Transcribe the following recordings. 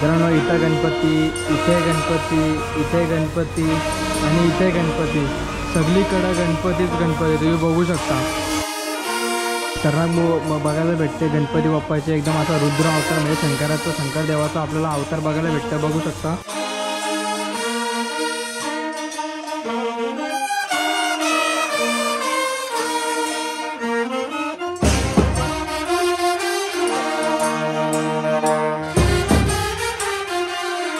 मित्रांनो इथं गणपती, इथे गणपती, इथे गणपती आणि इथे गणपती, सगळीकडं गणपतीच गणपती तुम्ही बघू शकता. तर बघायला भेटते गणपती बाप्पाचे एकदम असा रुद्र अवतार म्हणजे शंकराचा, शंकर देवाचा आपल्याला अवतार बघायला भेटतं. बघू शकता.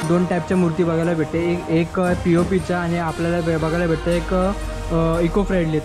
दोन टाईपच्या मूर्ती बघायला भेटते. एक POPच्या आणि आपल्याला बघायला भेटते एक इको फ्रेंडली.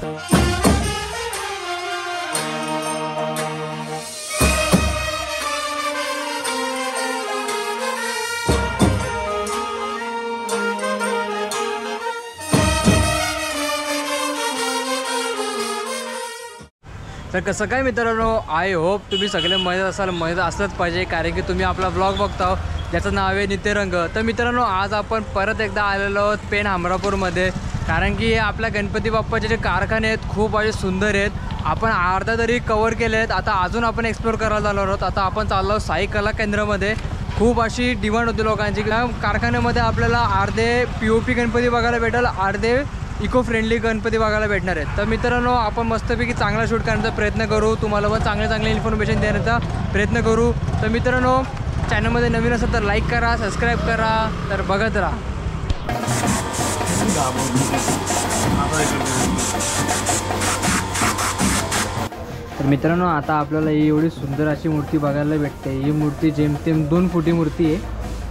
तर कसं काय मित्रांनो, आय होप तुम्ही सगळे मजेत असाल. मजेत असलंच पाहिजे कारण की तुम्ही आपला ब्लॉग बघता ज्याचं नाव आहे नित्यरंग. तर मित्रांनो आज आपण परत एकदा आलेलो आहोत पेण हमरापूरमध्ये, कारण की आपल्या गणपती बाप्पाचे जे कारखाने आहेत खूप असे सुंदर आहेत. आपण अर्धा तरी कवर केले आहेत. आता अजून आपण एक्सप्लोर करायला आलो आहोत. आता आपण चाललो आहोत साई कला केंद्रामध्ये. खूप अशी डिमांड होती लोकांची. कारखान्यामध्ये आपल्याला अर्धे POP गणपती बघायला भेटेल, अर्धे इको फ्रेंडली गणपती बघायला भेटणार आहेत. तर मित्रांनो आपण मस्तपैकी चांगला शूट करण्याचा प्रयत्न करू, तुम्हाला पण चांगले इन्फॉर्मेशन देण्याचा प्रयत्न करू. तर मित्रांनो चॅनलमध्ये नवीन असेल तर लाईक करा, सबस्क्राईब करा. तर बघत राहा. तर मित्रांनो आता आपल्याला ही एवढी सुंदर अशी मूर्ती बघायला भेटते. ही मूर्ती जेमतेम 2 फुटी मूर्ती आहे.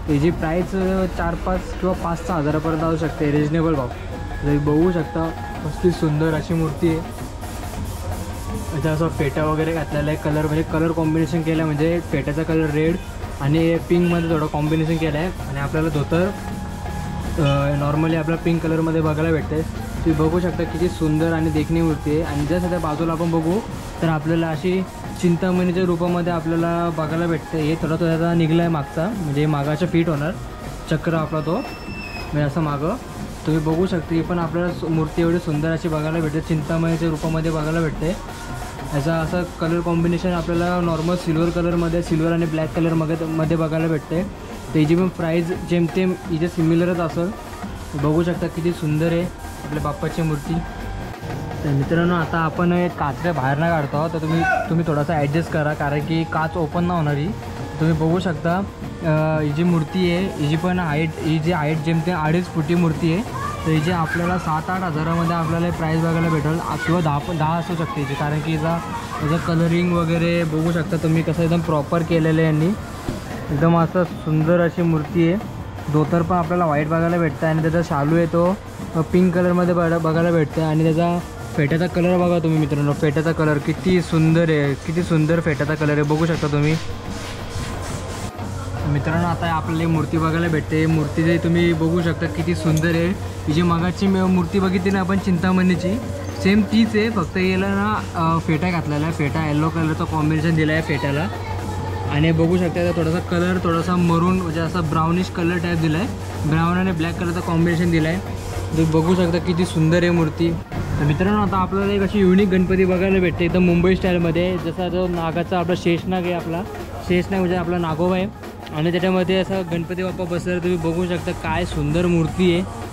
त्याची प्राईस 4-5 किंवा 5-6 हजारापर्यंत जाऊ शकते, रिजनेबल भाव. तुम्ही बघू शकता कसली सुंदर अशी मूर्ती आहे. याचा असं फेटा वगैरे घातलेला आहे. कलर म्हणजे कलर कॉम्बिनेशन केलं आहे, म्हणजे फेट्याचा कलर रेड आणि पिंकमध्ये थोडं कॉम्बिनेशन केलं आहे. आणि आपल्याला धोतर नॉर्मली आपल्याला पिंक कलरमध्ये बघायला भेटते. तुम्ही बघू शकता किती सुंदर आणि देखणी मूर्ती आहे. आणि जर सध्या बाजूला आपण बघू तर आपल्याला अशी चिंतामणीच्या रूपामध्ये आपल्याला बघायला भेटते. हे थोडा थोडा निघला आहे मागचा, म्हणजे मागाचा फिट होणार चक्र आपला तो, म्हणजे असं मागं तुम्ही बघू शकता. ही पण आपल्याला मूर्ती एवढी सुंदर अशी बघायला भेटते, चिंतामणीच्या रूपामध्ये बघायला भेटते. याचा असं कलर कॉम्बिनेशन आपल्याला नॉर्मल सिल्वर कलरमध्ये, सिल्वर आणि ब्लॅक कलरमध्ये बघायला भेटते. त्याची पण प्राईज जेमतेम इथे सिमिलरच असेल. बघू शकता किती सुंदर आहे आपल्या बाप्पाची मूर्ती. तर मित्रांनो आता आपण काचऱ्या बाहेर ना काढतो, तर तुम्ही थोडासा ॲडजस्ट करा कारण की काच ओपन ना होणारी. तुम्ही बघू शकता ही जी मूर्ती आहे हिची पण ही जी हाईट जेमतेम 2.5 फुटी मूर्ती आहे. तर हिची आपल्याला 7-8 हजारामध्ये आपल्याला प्राईस बघायला भेटेल किंवा 10 असू शकते हिची, कारण की याचा कलरिंग वगैरे बघू शकता तुम्ही कसं एकदम प्रॉपर केलेलं आहे यांनी. एकदम असं सुंदर अशी मूर्ती आहे. धोतर पण आपल्याला व्हाईट बघायला भेटतं आणि त्याचा शालू आहे तो पिंक कलरमध्ये बघायला भेटतं. आणि त्याचा फेट्याचा कलर बघा तुम्ही मित्रांनो, फेट्याचा कलर किती सुंदर आहे, किती सुंदर फेट्याचा कलर आहे बघू शकता तुम्ही. मित्रांनो आता आपल्याला मूर्ती बघायला भेटते. मूर्ती जे तुम्ही बघू शकता किती सुंदर आहे. ही जी मगाची मूर्ती बघितली ना आपण चिंतामणीची, सेम तीच आहे, फक्त याला ना फेटा घातलेला आहे. फेटा येलो कलरचा कॉम्बिनेशन दिला आहे फेट्याला. आणि बघू शकता त्याचा थोडासा कलर थोडासा मरून म्हणजे असा ब्राउनिश कलर टाईप दिला आहे. ब्राऊन आणि ब्लॅक कलरचा कॉम्बिनेशन दिला आहे. तुम्ही बघू शकता किती सुंदर आहे मूर्ती. तर मित्रांनो आता आपल्याला एक अशी युनिक गणपती बघायला भेटते एकदम मुंबई स्टाईलमध्ये. जसा जो नागाचा आपला शेषनाग आहे, आपला शेषनाग म्हणजे आपला नागोबा आहे आणि त्याच्यामध्ये असा गणपती बाप्पा बसलेला तुम्ही बघू शकता. काय सुंदर मूर्ती आहे,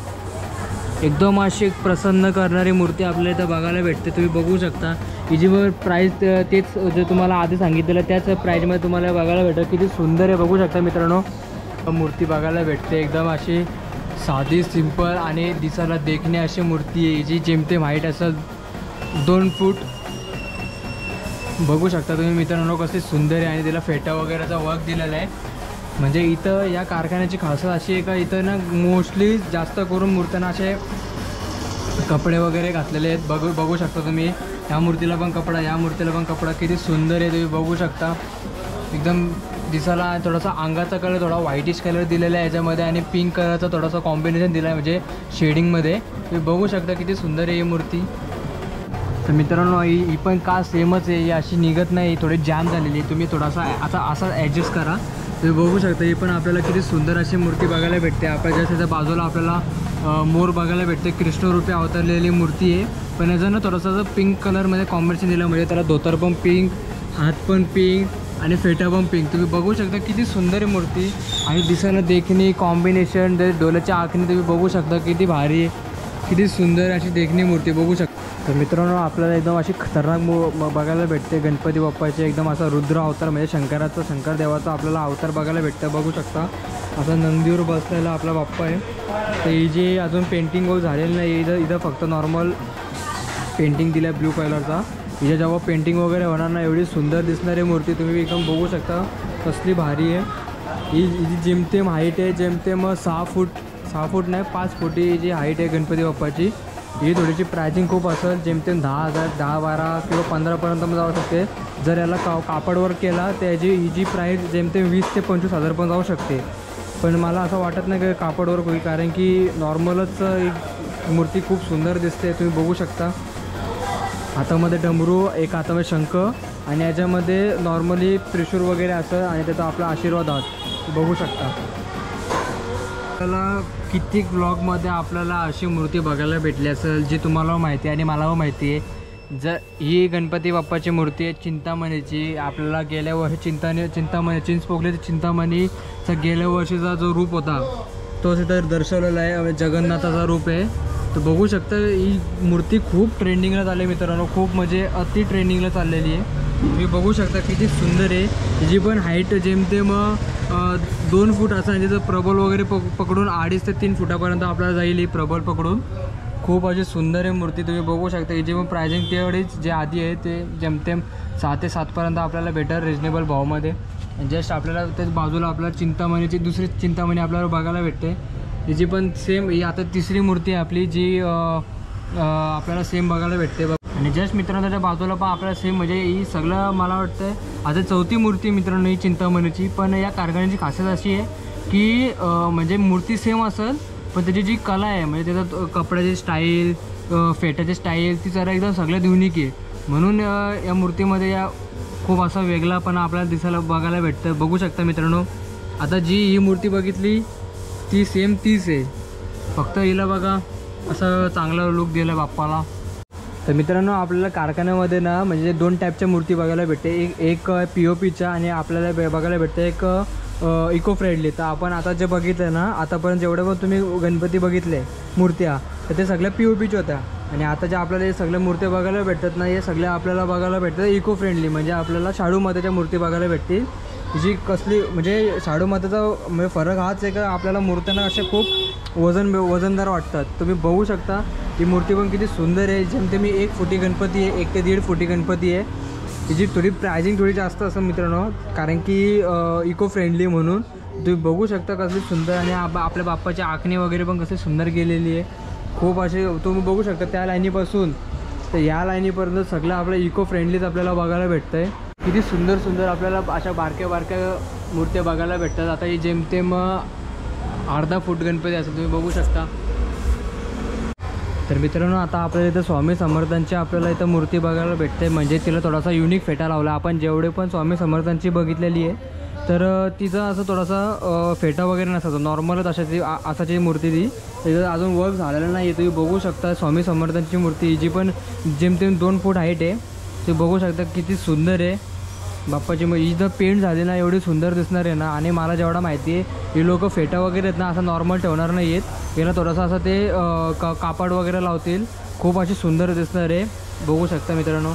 एकदम अशी प्रसन्न करणारी मूर्ती आपल्याला इथं बघायला भेटते. तुम्ही बघू शकता हिची प्राईस तेच जे तुम्हाला आधी सांगितलेलं त्याच प्राईजमध्ये तुम्हाला बघायला भेटेल. किती सुंदर आहे बघू शकता मित्रांनो. मूर्ती बघायला भेटते एकदम अशी साधी सिंपल आणि दिसायला देखणी अशी मूर्ती आहे. हिची जेमतेम हाईट असेल 2 फूट. बघू शकता तुम्ही मित्रांनो कशी सुंदर आहे. आणि तिला फेटा वगैरेचा वर्क दिलेला आहे. म्हणजे इथं या कारखान्याची खासियत अशी आहे का इथं ना मोस्टली जास्त करून मूर्त्यांना असे कपडे वगैरे घातलेले आहेत. बघू शकता तुम्ही. या मूर्तीला पण कपडा, या मूर्तीला पण कपडा. किती सुंदर आहे तुम्ही बघू शकता. एकदम दिसायला थोडासा अंगाचा कलर थोडा व्हाईटिश कलर दिलेला आहे याच्यामध्ये आणि पिंक कलरचा थोडासा कॉम्बिनेशन दिला आहे म्हणजे शेडिंगमध्ये. तुम्ही बघू शकता किती सुंदर आहे ही मूर्ती. तर मित्रांनो ही पण का सेमच आहे, ही अशी निघत नाही, थोडी जॅम झालेली आहे. तुम्ही थोडासा असा ॲडजस्ट करा. तुम्ही बघू शकता ही पण आपल्याला किती सुंदर अशी मूर्ती बघायला भेटते. आपल्या जस्ट त्याच्या बाजूला आपल्याला मोर बघायला भेटते. कृष्णरूपी अवतरलेली मूर्ती आहे. पण याचं ना थोडंसं पिंक कलरमध्ये कॉम्बिनेशन दिलं म्हणजे त्याला धोतर पण पिंक, हात पण पिंक आणि फेटा पण पिंक. तुम्ही बघू शकता किती सुंदर आहे मूर्ती आणि दिसायला देखणी कॉम्बिनेशन डोल्याच्या आखणी तुम्ही बघू शकता किती भारी आहे, किती सुंदर अशी देखणी मूर्ती बघू शकता. तर मित्रांनो आपल्याला एकदम अशी खतरनाक बघायला भेटते गणपती बाप्पाचे एकदम असा रुद्र अवतार म्हणजे शंकराचा शंकर देवाचा आपल्याला अवतार बघायला भेटतं. बघू शकता असा नंदीवर बसलेला आपला बाप्पा आहे. तर ही जी अजून पेंटिंग वगैरे झालेली नाही, इथं फक्त नॉर्मल पेंटिंग दिलं आहे ब्लू कलरचा. हिच्या जेव्हा पेंटिंग वगैरे होणार ना एवढी सुंदर दिसणारी मूर्ती तुम्ही एकदम बघू शकता कसली भारी आहे. ही जी जेमतेम हाईट आहे जेमतेम 6 फूट नाही 5 फुटी जी हाईट आहे गणपती बाप्पाची. ही थोडीशी प्रायझिंग खूप असेल जेमतेम 10,000 10-12 किंवा 15पर्यंत जाऊ शकते. जर याला कापडवर केला त्याची ही जी प्राईस जेमतेम 20 ते 25,000 पण जाऊ शकते. पण मला असं वाटत नाही की कापडवर होईल कारण की नॉर्मलच मूर्ती खूप सुंदर दिसते. तुम्ही बघू शकता हातामध्ये डमरू एक हातामध्ये शंख आणि याच्यामध्ये नॉर्मली त्रिशूळ वगैरे असं आणि त्याचा आपला आशीर्वाद हात बघू शकता. आपल्याला कित्येक ब्लॉगमध्ये आपल्याला अशी मूर्ती बघायला भेटली असेल जी तुम्हाला माहिती आहे आणि मला माहिती आहे. जर ही गणपती बाप्पाची मूर्ती आहे चिंतामणीची. आपल्याला गेल्या वर्षी चिंतामणी चिंचपोकलीची चिंतामणीचा गेल्या वर्षीचा जो रूप होता तो तिथं दर्शवलेला आहे. जगन्नाथाचा रूप आहे. तर बघू शकता ही मूर्ती खूप ट्रेंडिंगला चालली मित्रांनो, खूप म्हणजे अति ट्रेंडिंगला चाललेली आहे. तुम्ही बघू शकता किती सुंदर आहे. हिची पण हाईट जेमतेम 2 फूट असं आणि तिथं प्रबल वगैरे पकडून 2.5 ते 3 फुटापर्यंत आपल्याला जाईल ही प्रबल पकडून. खूप अशी सुंदर आहे मूर्ती तुम्ही बघू शकता. हिची पण प्रायझिंग तेवढीच जे आधी आहे ते जेमतेम 6 ते 7पर्यंत आपल्याला भेटेल रिजनेबल भावामध्ये. जस्ट आपल्याला त्याच बाजूला आपल्याला चिंतामणीची दुसरी चिंतामणी आपल्याला बघायला भेटते. हिची पण सेम ही आता तिसरी मूर्ती आहे आपली जी आपल्याला सेम बघायला भेटते. आणि जस्ट मित्रांनो त्याच्या बाजूला पण आपल्याला सेम म्हणजे ही सगळं मला वाटतं आता 4थी मूर्ती मित्रांनो ही चिंतामणीची. पण या कारखान्याची खासियत अशी आहे की म्हणजे मूर्ती सेम असेल पण त्याची जी कला आहे म्हणजे त्याचा कपड्याची स्टाईल फेटाची स्टाईल ती जरा एकदम सगळ्यात युनिक आहे. म्हणून या मूर्तीमध्ये या खूप असा वेगळापणा आपल्याला दिसायला बघायला भेटतं. बघू शकता मित्रांनो आता जी ही मूर्ती बघितली ती सेम तीच आहे फक्त हिला बघा असं चांगला लुक दिला बाप्पाला. तर मित्रांनो आपल्याला कारखान्यामध्ये ना म्हणजे 2 टाईपच्या मूर्ती बघायला भेटते. एक POPच्या आणि आपल्याला बघायला भेटते एक इको फ्रेंडली. तर आपण आता जे बघितलं ना आतापर्यंत जेवढे पण तुम्ही गणपती बघितले मूर्त्या तर ते सगळ्या POPच्या होत्या. आणि आता जे आपल्याला हे सगळ्या मूर्त्या बघायला भेटतात ना हे सगळ्या आपल्याला बघायला भेटतात इको फ्रेंडली. म्हणजे आपल्याला शाडू मातेच्या मूर्ती बघायला भेटतील. जी कसली म्हणजे शाडू मातेचा म्हणजे फरक हाच आहे का आपल्याला मूर्त्यांना अशा खूप वजनदार वाटतात. तुम्ही बघू शकता ही मूर्ती पण किती सुंदर आहे. जेमते मी 1 फुटी गणपती आहे 1 ते 1.5 फुटी गणपती आहे. तिची थोडी प्रायझिंग थोडी जास्त असं मित्रांनो कारण की इको फ्रेंडली म्हणून. तुम्ही बघू शकता कसली सुंदर आणि आपल्या बाप्पाची आखणी वगैरे पण कशी सुंदर केलेली आहे. खूप असे तुम्ही बघू शकता त्या लाईनीपासून तर या लाईनीपर्यंत सगळं आपलं इको फ्रेंडलीच आपल्याला बघायला भेटतं आहे. किती सुंदर सुंदर आपल्याला अशा बारक्या मूर्त्या बघायला भेटतात. आता ही जेमतेम 1/2 फूट गणपती असं तुम्ही बघू शकता. तर मित्रांनो आता आपल्याला इथं स्वामी समर्थांची आपल्याला इथं मूर्ती बघायला भेटते. म्हणजे तिला थोडासा युनिक फेटा लावला. आपण जेवढे पण स्वामी समर्थांची बघितलेली आहे तर तिचं असं थोडासा फेटा वगैरे नसतो नॉर्मलच असाची मूर्ती ती. तिथं अजून वर्क झालेलं नाही आहे. तुम्ही बघू शकता स्वामी समर्थांची मूर्ती जी पण जेमतेम 2 फूट हाईट आहे. ते बघू शकता किती सुंदर आहे बाप्पाची. मग इथं पेंट झाली ना एवढी सुंदर दिसणार आहे ना. आणि मला जेवढा माहिती आहे हे लोक फेटा वगैरे आहेत ना असं नॉर्मल ठेवणार नाही आहेत. याला थोडासा असं ते कापड वगैरे लावतील. खूप अशी सुंदर दिसणार आहे बघू शकता मित्रांनो.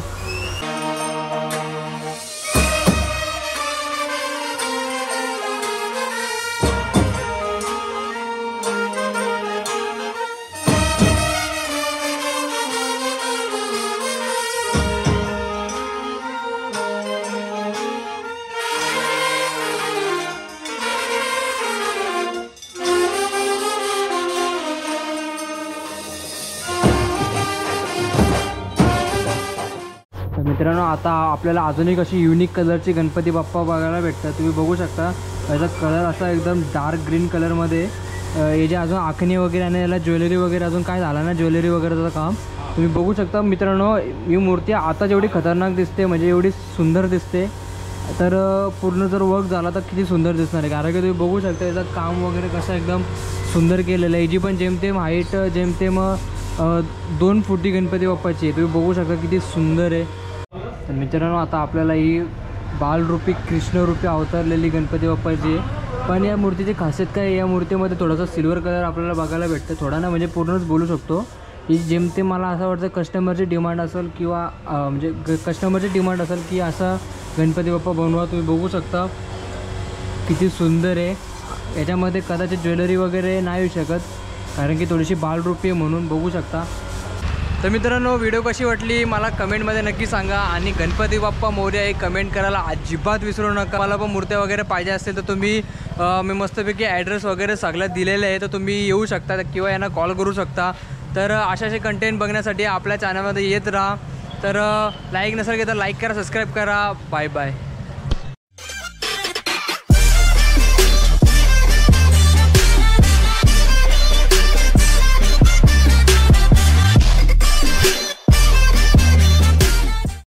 मित्रांनो आता आपल्याला अजून एक अशी युनिक कलरची गणपती बाप्पा बघायला भेटतात. तुम्ही बघू शकता याचा कलर असा एकदम डार्क ग्रीन कलरमध्ये. हे जे अजून आखणी वगैरे आणि याला ज्वेलरी वगैरे अजून काय झालं ना ज्वेलरी वगैरेचं काम तुम्ही बघू शकता मित्रांनो. ही मूर्ती आता जेवढी खतरनाक दिसते म्हणजे एवढी सुंदर दिसते तर पूर्ण जर वर्क झाला तर किती सुंदर दिसणार आहे. कारण की तुम्ही बघू शकता याचं काम वगैरे कसं एकदम सुंदर केलेलं आहे. जी पण जेमतेम हाईट जेमतेम 2 फुटी गणपती बाप्पाची आहे. तुम्ही बघू शकता किती सुंदर आहे. तर मित्रांनो आता आपल्याला ही बालरूपी कृष्णरूपी अवतरलेली गणपती बाप्पाची आहे। पण या मूर्तीची खासियत काय आहे, या मूर्तीमध्ये थोडासा सिल्वर कलर आपल्याला बघायला भेटतं, थोडा ना म्हणजे पूर्णच बोलू शकतो। ही जेमते मला असं वाटतं कस्टमरची डिमांड असेल किंवा म्हणजे कस्टमरची डिमांड असेल की असा गणपती बाप्पा बनवा। तुम्ही बघू शकता किती सुंदर आहे। याच्यामध्ये कदाचित ज्वेलरी वगैरे नाही येऊ शकत कारण की थोडीशी बालरूपी आहे म्हणून बघू शकता। तर मित्रांनो व्हिडिओ कशी वाटली मला कमेंटमध्ये नक्की सांगा आणि गणपती बाप्पा मोरया हे कमेंट करायला अजिबात विसरू नका। मला पण मूर्त्या वगैरे पाहिजे असतील तर तुम्ही मी मस्तपैकी ॲड्रेस वगैरे सगळं दिलेलं आहे, तर तुम्ही येऊ शकता किंवा यांना कॉल करू शकता। तर असे कंटेंट बघण्यासाठी आपल्या चॅनलमध्ये येत राहा। तर लाईक नसेल की तर लाईक करा, सबस्क्राईब करा। Bye bye.